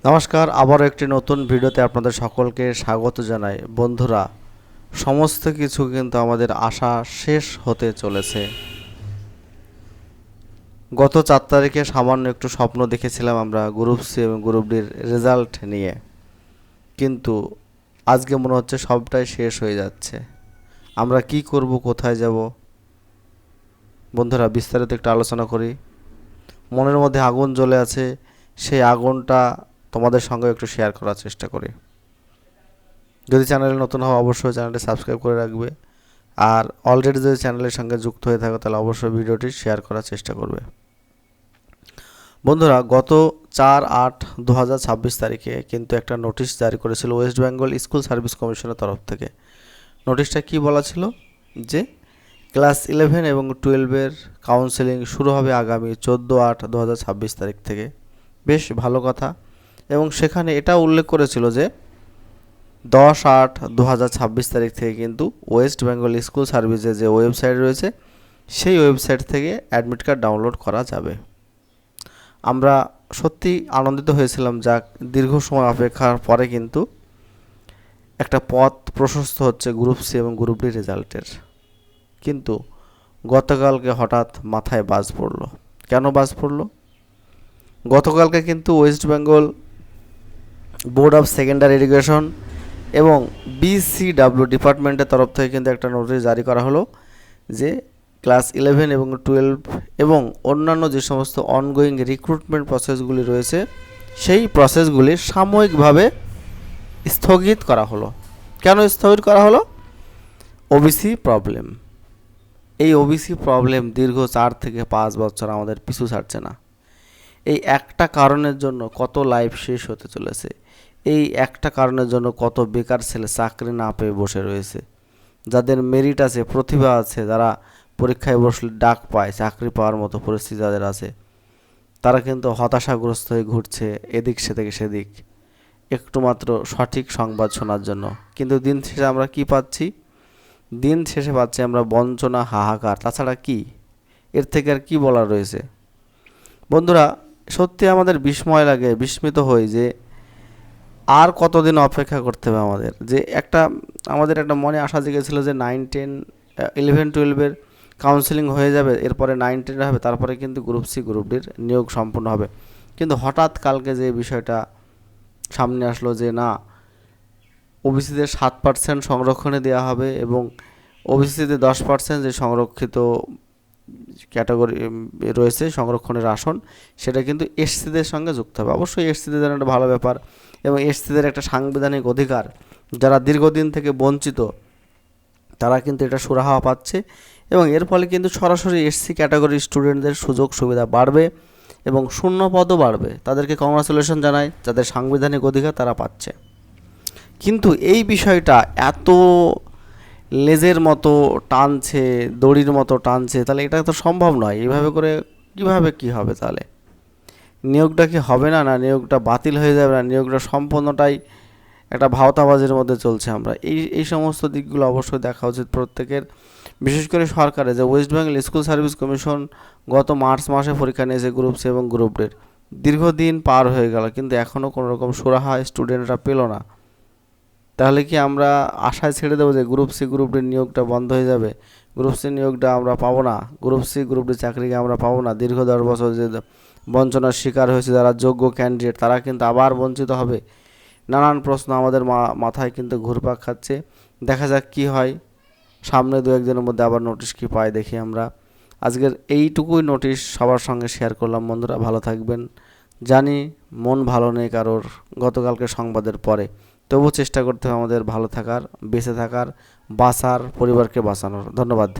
নমস্কার, আবারও একটি নতুন ভিডিওতে আপনাদের সকলকে স্বাগত জানাই। বন্ধুরা, সমস্ত কিছু কিন্তু আমাদের আশা শেষ হতে চলেছে। গত 4 তারিখে সামান্য একটু স্বপ্ন দেখেছিলাম আমরা গ্রুপ সি এবং গ্রুপ ডির রেজাল্ট নিয়ে, কিন্তু আজকে মনে হচ্ছে সবটাই শেষ হয়ে যাচ্ছে। আমরা কি করব, কোথায় যাব? বন্ধুরা, বিস্তারিত একটু আলোচনা করি। মনের মধ্যে আগুন জ্বলে আছে, সেই আগুনটা তোমাদের সঙ্গে একটু শেয়ার করার চেষ্টা করি। যদি চ্যানেলে নতুন হও অবশ্যই চ্যানেলটি সাবস্ক্রাইব করে রাখবে, আর অলরেডি যদি চ্যানেলের সঙ্গে যুক্ত হয়ে থাকো তাহলে অবশ্যই ভিডিওটি শেয়ার করার চেষ্টা করবে। বন্ধুরা, গত 4/8/2026 তারিখে কিন্তু একটা নোটিশ জারি করেছিল ওয়েস্ট বেঙ্গল স্কুল সার্ভিস কমিশনের তরফ থেকে। নোটিশটা কি বলা ছিল যে ক্লাস 11 এবং 12-এর কাউন্সেলিং শুরু হবে আগামী 14/8/2026 তারিখ থেকে। বেশ ভালো কথা। এবং সেখানে এটা উল্লেখ করেছিল যে 10/8/2026 তারিখ থেকে কিন্তু ওয়েস্ট বেঙ্গল স্কুল সার্ভিসের যে ওয়েবসাইট রয়েছে সেই ওয়েবসাইট থেকে অ্যাডমিট কার্ড ডাউনলোড করা যাবে। আমরা সত্যি আনন্দিত হয়েছিলাম, যাক দীর্ঘ সময় অপেক্ষার পরে কিন্তু একটা পথ প্রশস্ত হচ্ছে গ্রুপ সি এবং গ্রুপ ডি রেজাল্টের। কিন্তু গতকালকে হঠাৎ মাথায় বাজ পড়লো। কেন বাজ পড়লো? গতকালকে কিন্তু West Bengal board of secondary education এবং BCW ডিপার্টমেন্টের তরফ থেকে কিন্তু একটা নোটিশ জারি করা হলো যে ক্লাস 11 এবং 12 এবং অন্যান্য যে সমস্ত অনগোয়িং রিক্রুটমেন্ট প্রসেসগুলি রয়েছে সেই প্রসেসগুলি সাময়িকভাবে স্থগিত করা হলো। কেন স্থগিত করা হলো? OBC problem. এই ওবিসি প্রবলেম দীর্ঘ 4 থেকে 5 বছর আমাদের পিছু ছাড়ছে না। এই একটা কারণের জন্য কত লাইফ শেষ হতে চলেছে। এই একটা কারণের জন্য কত বেকার ছেলে চাকরি না পেয়ে বসে রয়েছে। যাদের মেরিট আছে, প্রতিভা আছে, যারা পরীক্ষায় বসলে ডাক পায়, চাকরি পাওয়ার মতো পরিস্থিতি যাদের আছে, তারা কিন্তু হতাশাগ্রস্ত হয়ে ঘুরছে এদিক সেদিক একটু মাত্র সঠিক সংবাদ শোনার জন্য। কিন্তু দিন শেষে আমরা কি পাচ্ছি? দিন শেষে পাচ্ছি আমরা বঞ্চনা, হাহাকার। তাছাড়া কি, এর থেকে আর কি বলার রয়েছে? বন্ধুরা, সত্যি আমাদের বিস্ময় লাগে, বিস্মিত হই যে আর কতদিন অপেক্ষা করতে হবে আমাদের। যে আমাদের একটা মনে আশা জেগেছিল যে 9, 10, 11, 12-এর কাউন্সেলিং হয়ে যাবে, এরপরে 9, 10 হবে, তারপরে কিন্তু গ্রুপ সি গ্রুপ ডির নিয়োগ সম্পূর্ণ হবে। কিন্তু হঠাৎ কালকে যে বিষয়টা সামনে আসলো যে না, ওবিসিদের 7% সংরক্ষণে দেওয়া হবে এবং ওবিসিতে 10% যে সংরক্ষিত ক্যাটাগরি রয়েছে সংরক্ষণের আসন, সেটা কিন্তু এসসিদের সঙ্গে যুক্ত হবে। অবশ্যই এসসিদের জন্য একটা ভালো ব্যাপার এবং এসসিদের একটা সাংবিধানিক অধিকার, যারা দীর্ঘদিন থেকে বঞ্চিত তারা কিন্তু এটা সুরাহা পাচ্ছে এবং এর ফলে কিন্তু সরাসরি এসসি ক্যাটাগরির স্টুডেন্টদের সুযোগ সুবিধা বাড়বে এবং শূন্য পদও বাড়বে। তাদেরকে কংগ্রাচুলেশন জানাই, যাদের সাংবিধানিক অধিকার তারা পাচ্ছে। কিন্তু এই বিষয়টা এত লেজের মতো টানছে, দড়ির মতো টানছে, তাহলে এটা তো সম্ভব নয়। এইভাবে করে কীভাবে কী হবে? তাহলে নিয়োগটা কি হবে না, না নিয়োগটা বাতিল হয়ে যাবে, না নিয়োগটা সম্পূর্ণটাই একটা ভাওতাবাজির মধ্যে চলছে? আমরা এই সমস্ত দিকগুলো অবশ্যই দেখা উচিত প্রত্যেকের, বিশেষ করে সরকারের। যে West Bengal school service commission গত মার্চ মাসে পরীক্ষা নিয়েছে গ্রুপ সি এবং গ্রুপ ডির, দীর্ঘদিন পার হয়ে গেল কিন্তু এখনও কোনো রকম সুরাহা স্টুডেন্টরা পেল না। তাহলে কি আমরা আশায় ছেড়ে দেবো যে গ্রুপ সি গ্রুপ ডির নিয়োগটা বন্ধ হয়ে যাবে, গ্রুপ সি নিয়োগটা আমরা পাবো না, গ্রুপ সি গ্রুপ ডি চাকরিকে আমরা পাবো না? দীর্ঘ 10 বছর যে বঞ্চনার শিকার হয়েছে যারা যোগ্য ক্যান্ডিডেট, তারা কিন্তু আবার বঞ্চিত হবে। নানান প্রশ্ন আমাদের মাথায় কিন্তু ঘুরপাক খাচ্ছে। দেখা যাক কি হয়, সামনে 2-1 দিনের মধ্যে আবার নোটিশ কি পাই দেখি আমরা। আজকের এইটুকুই নোটিশ সবার সঙ্গে শেয়ার করলাম। বন্ধুরা, ভালো থাকবেন। জানি মন ভালো নেই কারোর গতকালকে সংবাদের পরে, তবুও চেষ্টা করতে হবে আমাদের ভালো থাকার, বেঁচে থাকার, বাঁচার, পরিবারকে বাঁচানোর। ধন্যবাদ।